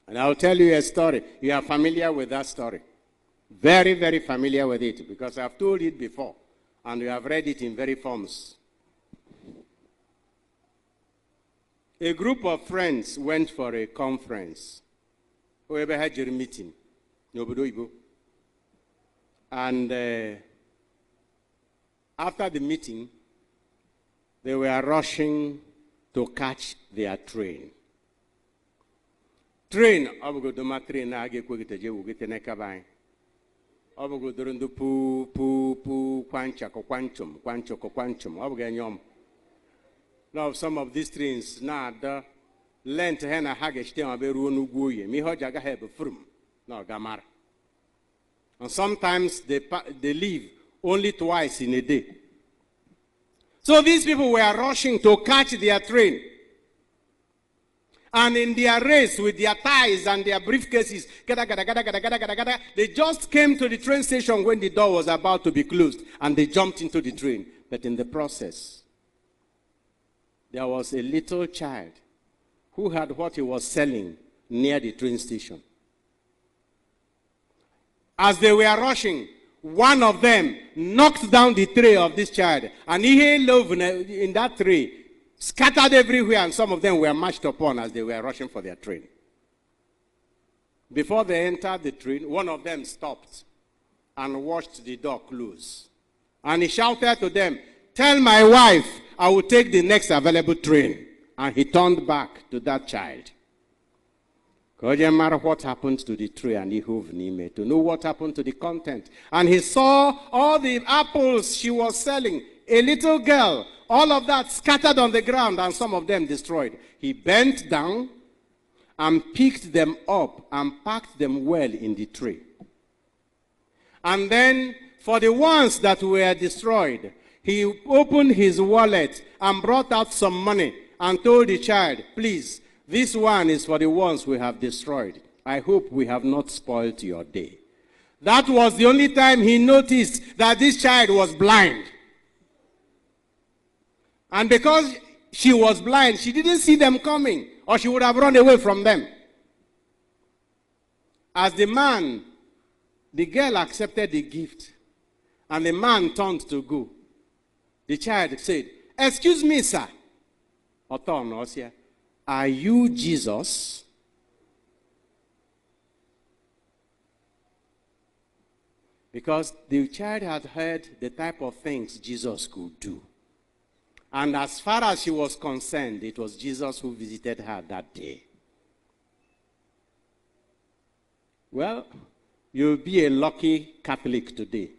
And I'll tell you a story. You are familiar with that story. Very, very familiar with it, because I've told it before, and you have read it in very forms. A group of friends went for a conference. Whoever had your meeting, nobody go. And after the meeting, they were rushing to catch their train. Train, obugodoma train na age kwegiteje wugite nekabai. Obugodorundu pu kwanchako kwanchum obuganyom. Now some of these trains na the length hena hageshte aberu onugwoye mi hoja ga have from no gamar. And sometimes they leave only twice in a day. So these people were rushing to catch their train. And in their race with their ties and their briefcases, they just came to the train station when the door was about to be closed, and they jumped into the train. But in the process, there was a little child who had what he was selling near the train station. As they were rushing, one of them knocked down the tray of this child, and he love in that tray scattered everywhere, and some of them were mashed upon as they were rushing for their train. Before they entered the train, one of them stopped and watched the door close. And he shouted to them, "Tell my wife I will take the next available train." And he turned back to that child. Doesn't matter what happened to the tray, and he hove Nime to know what happened to the content. And he saw all the apples she was selling, a little girl, all of that scattered on the ground, and some of them destroyed. He bent down and picked them up and packed them well in the tray. And then for the ones that were destroyed, he opened his wallet and brought out some money and told the child, "Please, this one is for the ones we have destroyed. I hope we have not spoiled your day." That was the only time he noticed that this child was blind. And because she was blind, she didn't see them coming, or she would have run away from them. As the girl accepted the gift, and the man turned to go. The child said, "Excuse me, sir. Are you Jesus?" Because the child had heard the type of things Jesus could do. And as far as she was concerned, it was Jesus who visited her that day. Well, you'll be a lucky Catholic today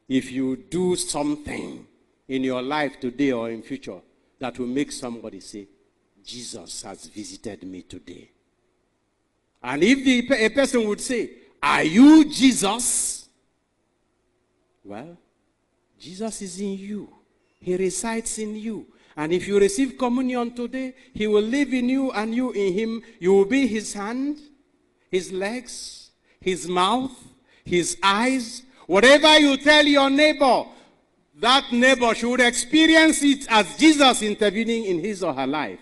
if you do something in your life today or in future that will make somebody say, "Jesus has visited me today." And if a person would say, "Are you Jesus?" Well, Jesus is in you. He resides in you. And if you receive communion today, he will live in you and you in him. You will be his hand, his legs, his mouth, his eyes. Whatever you tell your neighbor, that neighbor should experience it as Jesus intervening in his or her life.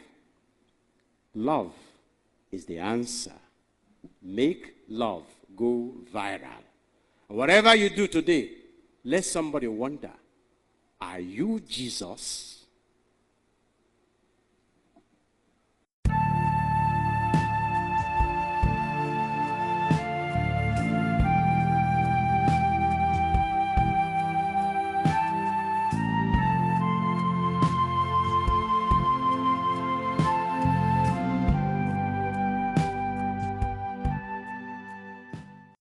Love is the answer. Make love go viral. Whatever you do today, let somebody wonder, are you Jesus?